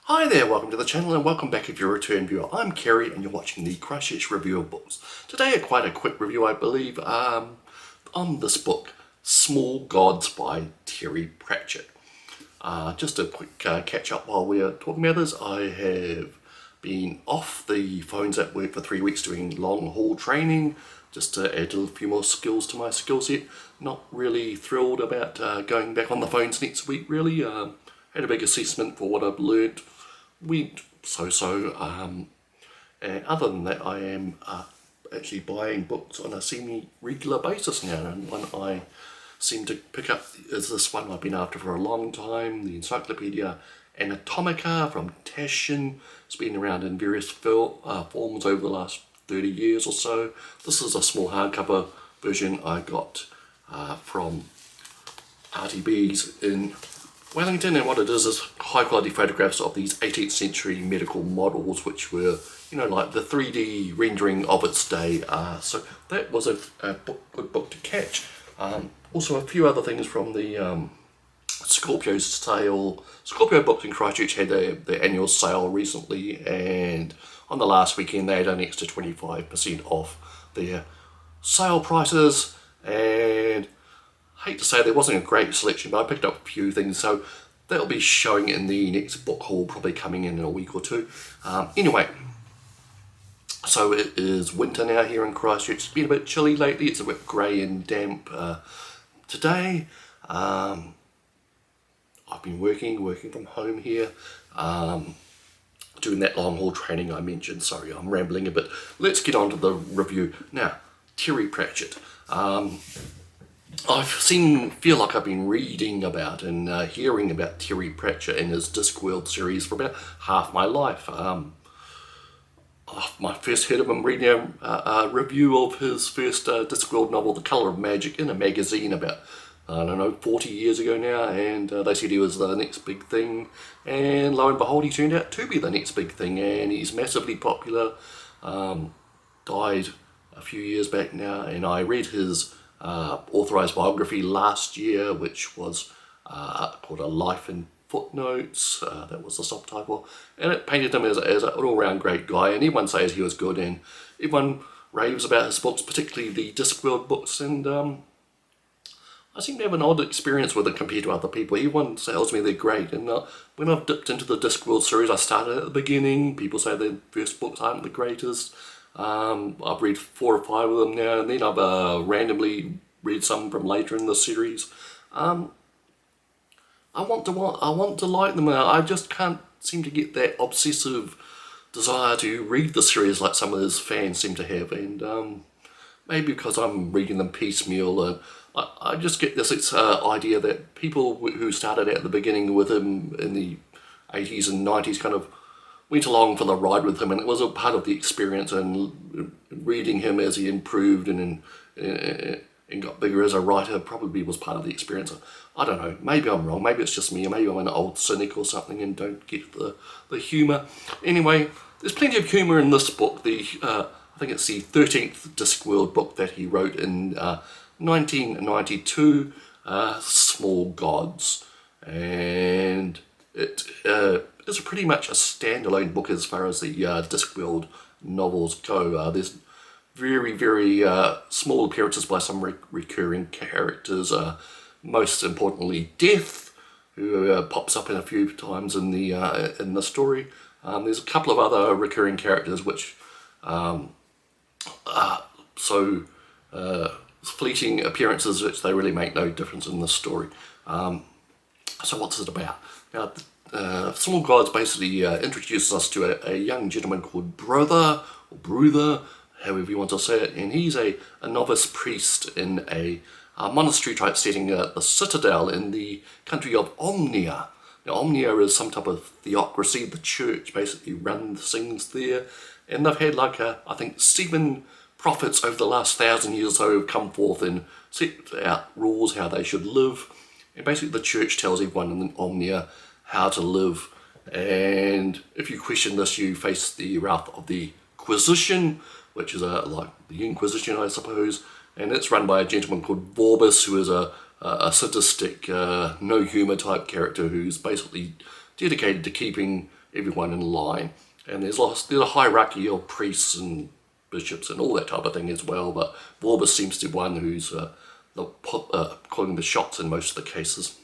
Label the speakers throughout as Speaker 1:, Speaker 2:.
Speaker 1: Hi there, welcome to the channel and welcome back if you're a return viewer. I'm Kerry and you're watching the Christchurch review of books. Today quite a quick review I believe on this book, Small Gods by Terry Pratchett. Just a quick catch up while we're talking about this. I have been off the phones at work for 3 weeks doing long haul training just to add a few more skills to my skill set. Not really thrilled about going back on the phones next week really. Had a big assessment for what I've learnt. Went so-so, and other than that I am actually buying books on a semi-regular basis now, and one I seem to pick up is this one I've been after for a long time, the Encyclopedia Anatomica from Taschen. It's been around in various forms over the last 30 years or so. This is a small hardcover version I got from RTBs in Wellington, and what it is high quality photographs of these 18th century medical models, which were, you know, like the 3D rendering of its day. So that was a good book to catch. Also a few other things from the Scorpio sale. Scorpio Books in Christchurch had their annual sale recently, and on the last weekend they had an extra 25% off their sale prices, and hate to say there wasn't a great selection, but I picked up a few things, so that'll be showing in the next book haul, probably coming in a week or two. Anyway, so it is winter now here in Christchurch. It's been a bit chilly lately, it's a bit grey and damp today. I've been working from home here, doing that long haul training I mentioned. Sorry, I'm rambling a bit. Let's get on to the review. Now, Terry Pratchett. Feel like I've been reading about and hearing about Terry Pratchett and his Discworld series for about half my life. I first heard of him reading a review of his first Discworld novel, The Colour of Magic, in a magazine about, I don't know, 40 years ago now, and they said he was the next big thing, and lo and behold he turned out to be the next big thing, and he's massively popular. Died a few years back now, and I read his authorised biography last year, which was called A Life in Footnotes. That was the subtitle, and it painted him as an all-round great guy, and everyone says he was good, and everyone raves about his books, particularly the Discworld books, and I seem to have an odd experience with it compared to other people. Everyone tells me they're great, and when I've dipped into the Discworld series, I started at the beginning. People say their first books aren't the greatest. I've read 4 or 5 of them now, and then I've randomly read some from later in the series. I want to like them. I just can't seem to get that obsessive desire to read the series like some of his fans seem to have, and maybe because I'm reading them piecemeal, and I just get this idea that people who started at the beginning with him in the 80s and 90s kind of went along for the ride with him, and it was a part of the experience, and reading him as he improved and got bigger as a writer probably was part of the experience. I don't know, maybe I'm wrong, maybe it's just me, or maybe I'm an old cynic or something and don't get the humour. Anyway, there's plenty of humour in this book. I think it's the 13th Discworld book that he wrote in 1992, Small Gods, and it is pretty much a standalone book as far as the Discworld novels go. There's very small appearances by some recurring characters, most importantly Death, who pops up in a few times in the story. There's a couple of other recurring characters which fleeting appearances which they really make no difference in the story. So what's it about? Now, Small Gods basically introduces us to a young gentleman called Brother, or Bruther, however you want to say it, and he's a novice priest in a monastery type setting at the Citadel in the country of Omnia. Now, Omnia is some type of theocracy. The church basically runs things there, and they've had I think 7 prophets over the last 1,000 years or so have come forth and set out rules how they should live, and basically the church tells everyone in Omnia how to live, and if you question this you face the wrath of the Inquisition, which is like the Inquisition I suppose, and it's run by a gentleman called Vorbis, who is a sadistic, no humour type character who's basically dedicated to keeping everyone in line. And there's a hierarchy of priests and bishops and all that type of thing as well, but Vorbis seems to be one who's calling the shots in most of the cases.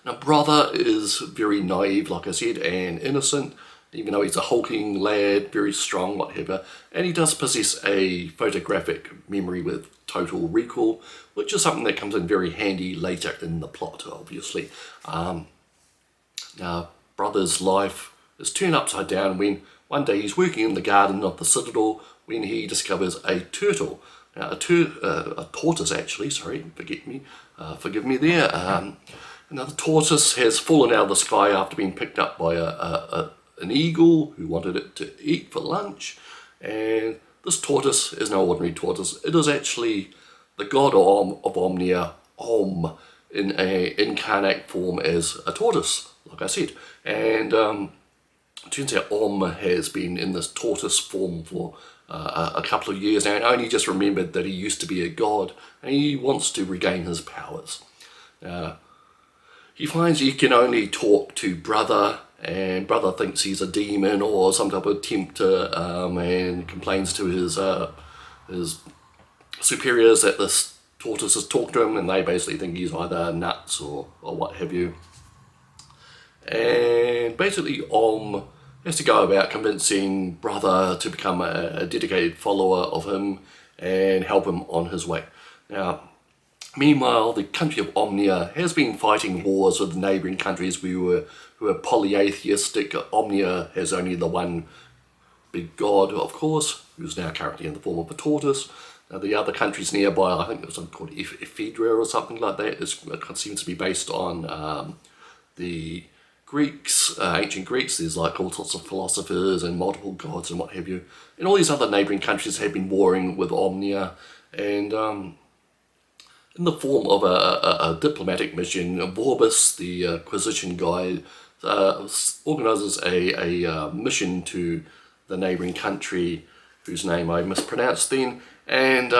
Speaker 1: Now, Brother is very naive, like I said, and innocent, even though he's a hulking lad, very strong, whatever, and he does possess a photographic memory with total recall, which is something that comes in very handy later in the plot, obviously. Now, Brother's life is turned upside down when one day he's working in the garden of the Citadel when he discovers a turtle. Now, a tortoise, actually, sorry, forgive me there. Now, the tortoise has fallen out of the sky after being picked up by an eagle who wanted it to eat for lunch, and this tortoise is no ordinary tortoise. It is actually the god of Omnia, Om, in an incarnate form as a tortoise, like I said. And it turns out Om has been in this tortoise form for a couple of years now, and only just remembered that he used to be a god, and he wants to regain his powers. He finds he can only talk to Brother, and Brother thinks he's a demon or some type of tempter, and complains to his superiors that this tortoise has talked to him, and they basically think he's either nuts or what have you. And basically Om has to go about convincing Brother to become a dedicated follower of him and help him on his way. Now, meanwhile, the country of Omnia has been fighting wars with neighbouring countries who are polytheistic. Omnia has only the one big god, of course, who's now currently in the form of a tortoise. Now, the other countries nearby, I think it was something called Ephedra or something like that, it seems to be based on the Greeks, ancient Greeks. There's like all sorts of philosophers and multiple gods and what have you. And all these other neighbouring countries have been warring with Omnia, and in the form of a diplomatic mission, Vorbis, the Acquisition guy, organises a mission to the neighbouring country, whose name I mispronounced then, and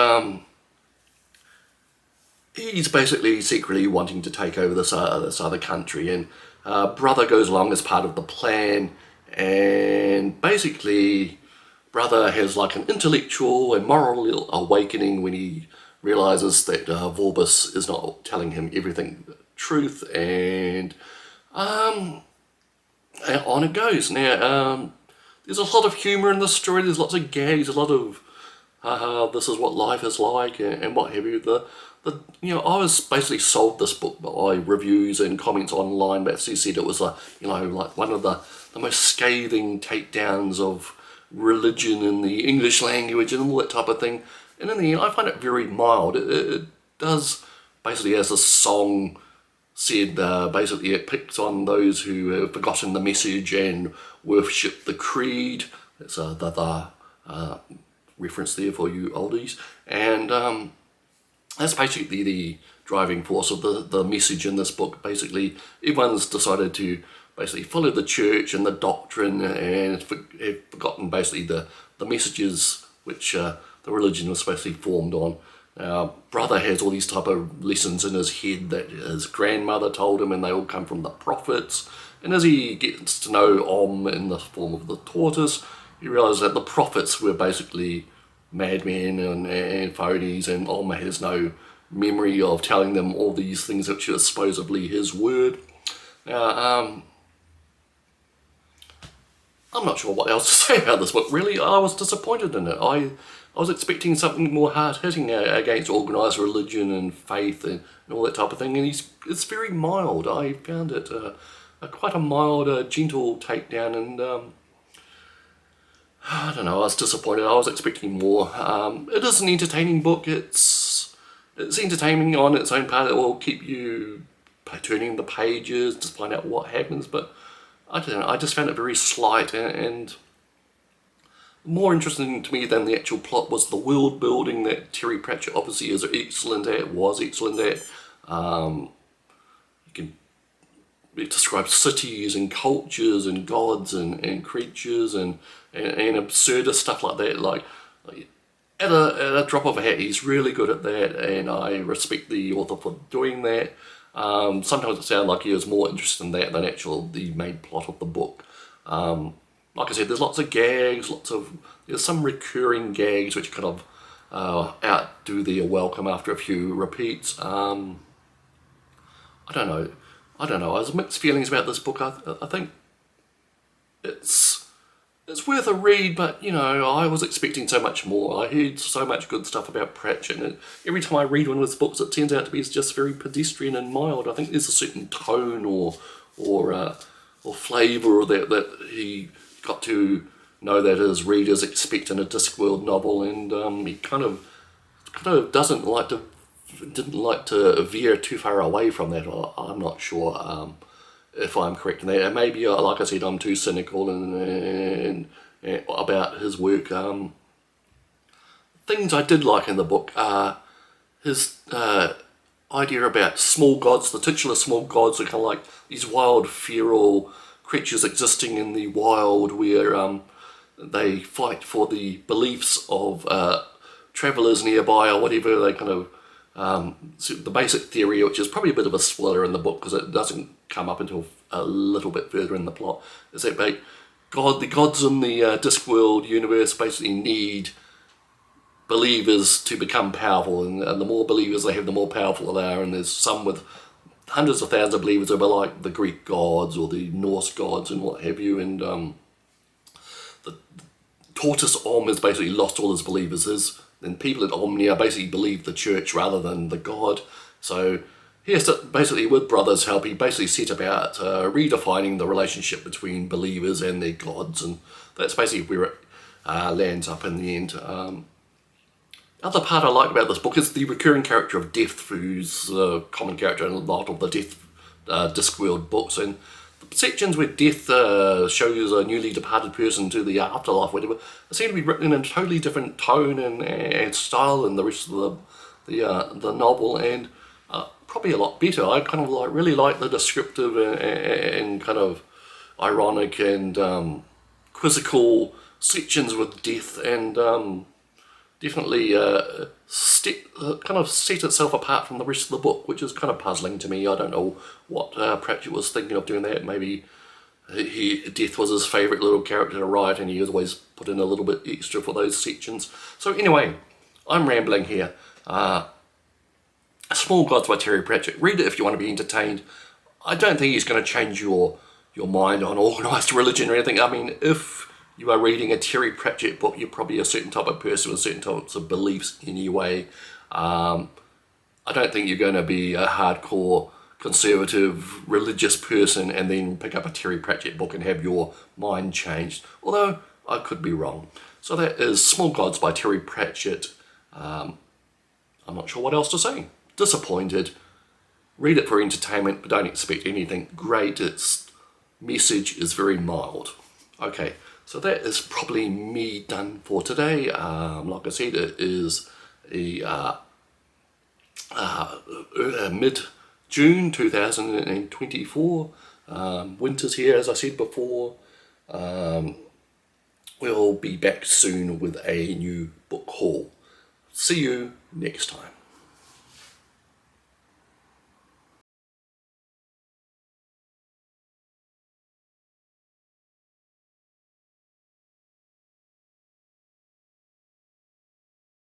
Speaker 1: he's basically secretly wanting to take over this other country, and Brother goes along as part of the plan, and basically Brother has like an intellectual and moral awakening when he realizes that Vorbis is not telling him everything truth, and on it goes. Now, there's a lot of humour in this story, there's lots of gags, a lot of this is what life is like, and what have you. I was basically sold this book by reviews and comments online, but she said it was like one of the most scathing takedowns of religion in the English language and all that type of thing. And in the end, I find it very mild. It does, basically, as the song said, basically it picks on those who have forgotten the message and worship the creed. That's the reference there for you oldies. And that's basically the driving force of the message in this book. Basically, everyone's decided to basically follow the church and the doctrine, and have forgotten basically the messages which the religion was basically formed on. Brother has all these type of lessons in his head that his grandmother told him, and they all come from the prophets. And as he gets to know Om in the form of the tortoise, he realises that the prophets were basically madmen and phonies, and Om has no memory of telling them all these things which are supposedly his word. Now, I'm not sure what else to say about this book, really. I was disappointed in it. I was expecting something more hard-hitting against organised religion and faith and all that type of thing, and it's very mild. I found it quite a mild, gentle takedown, and I don't know, I was disappointed. I was expecting more. It is an entertaining book. It's entertaining on its own part. It will keep you turning the pages to find out what happens, but I don't know, I just found it very slight, and more interesting to me than the actual plot was the world building that Terry Pratchett obviously was excellent at. You can describe cities and cultures and gods and creatures and absurdist stuff like that. Like at a drop of a hat, he's really good at that, and I respect the author for doing that. Sometimes it sounded like he was more interested in that than the main plot of the book. Like I said, there's lots of gags, there's some recurring gags which kind of outdo their welcome after a few repeats. I don't know. I have mixed feelings about this book. I think it's worth a read, but you know, I was expecting so much more. I heard so much good stuff about Pratchett, and every time I read one of his books, it turns out to be just very pedestrian and mild. I think there's a certain tone or flavour that he got to know that his readers expect in a Discworld novel, and he kind of didn't like to veer too far away from that. I'm not sure if I'm correct in that. And maybe, like I said, I'm too cynical and about his work. Things I did like in the book are his idea about small gods. The titular small gods are kind of like these wild, feral creatures existing in the wild where they fight for the beliefs of travellers nearby or whatever. They kind of so the basic theory, which is probably a bit of a spoiler in the book because it doesn't come up until a little bit further in the plot, is that the gods in the Discworld universe basically need believers to become powerful, and the more believers they have, the more powerful they are. And there's some with hundreds of thousands of believers who are like the Greek gods or the Norse gods and what have you. And the Tortoise Om has basically lost all his believers. Then people at Omnia basically believe the church rather than the god. So he has to, basically with Brothers' help, he basically set about redefining the relationship between believers and their gods, and that's basically where it lands up in the end. Other part I like about this book is the recurring character of Death, who's a common character in a lot of the Discworld books, and the sections where Death shows a newly departed person to the afterlife, whatever, they seem to be written in a totally different tone and style than the rest of the novel, and probably a lot better. I kind of really like the descriptive and kind of ironic and quizzical sections with Death, and definitely kind of set itself apart from the rest of the book, which is kind of puzzling to me. I don't know what Pratchett was thinking of doing that. Maybe Death was his favourite little character to write, and he always put in a little bit extra for those sections. So anyway, I'm rambling here. Small Gods by Terry Pratchett. Read it if you want to be entertained. I don't think he's going to change your mind on organised religion or anything. I mean, if you are reading a Terry Pratchett book, you're probably a certain type of person with certain types of beliefs anyway. I don't think you're going to be a hardcore conservative religious person and then pick up a Terry Pratchett book and have your mind changed, although I could be wrong. So that is Small Gods by Terry Pratchett. I'm not sure what else to say. Disappointed. Read it for entertainment, but don't expect anything great. Its message is very mild. Okay, so that is probably me done for today. Like I said, it is a mid-June 2024. Winter's here, as I said before. We'll be back soon with a new book haul. See you next time.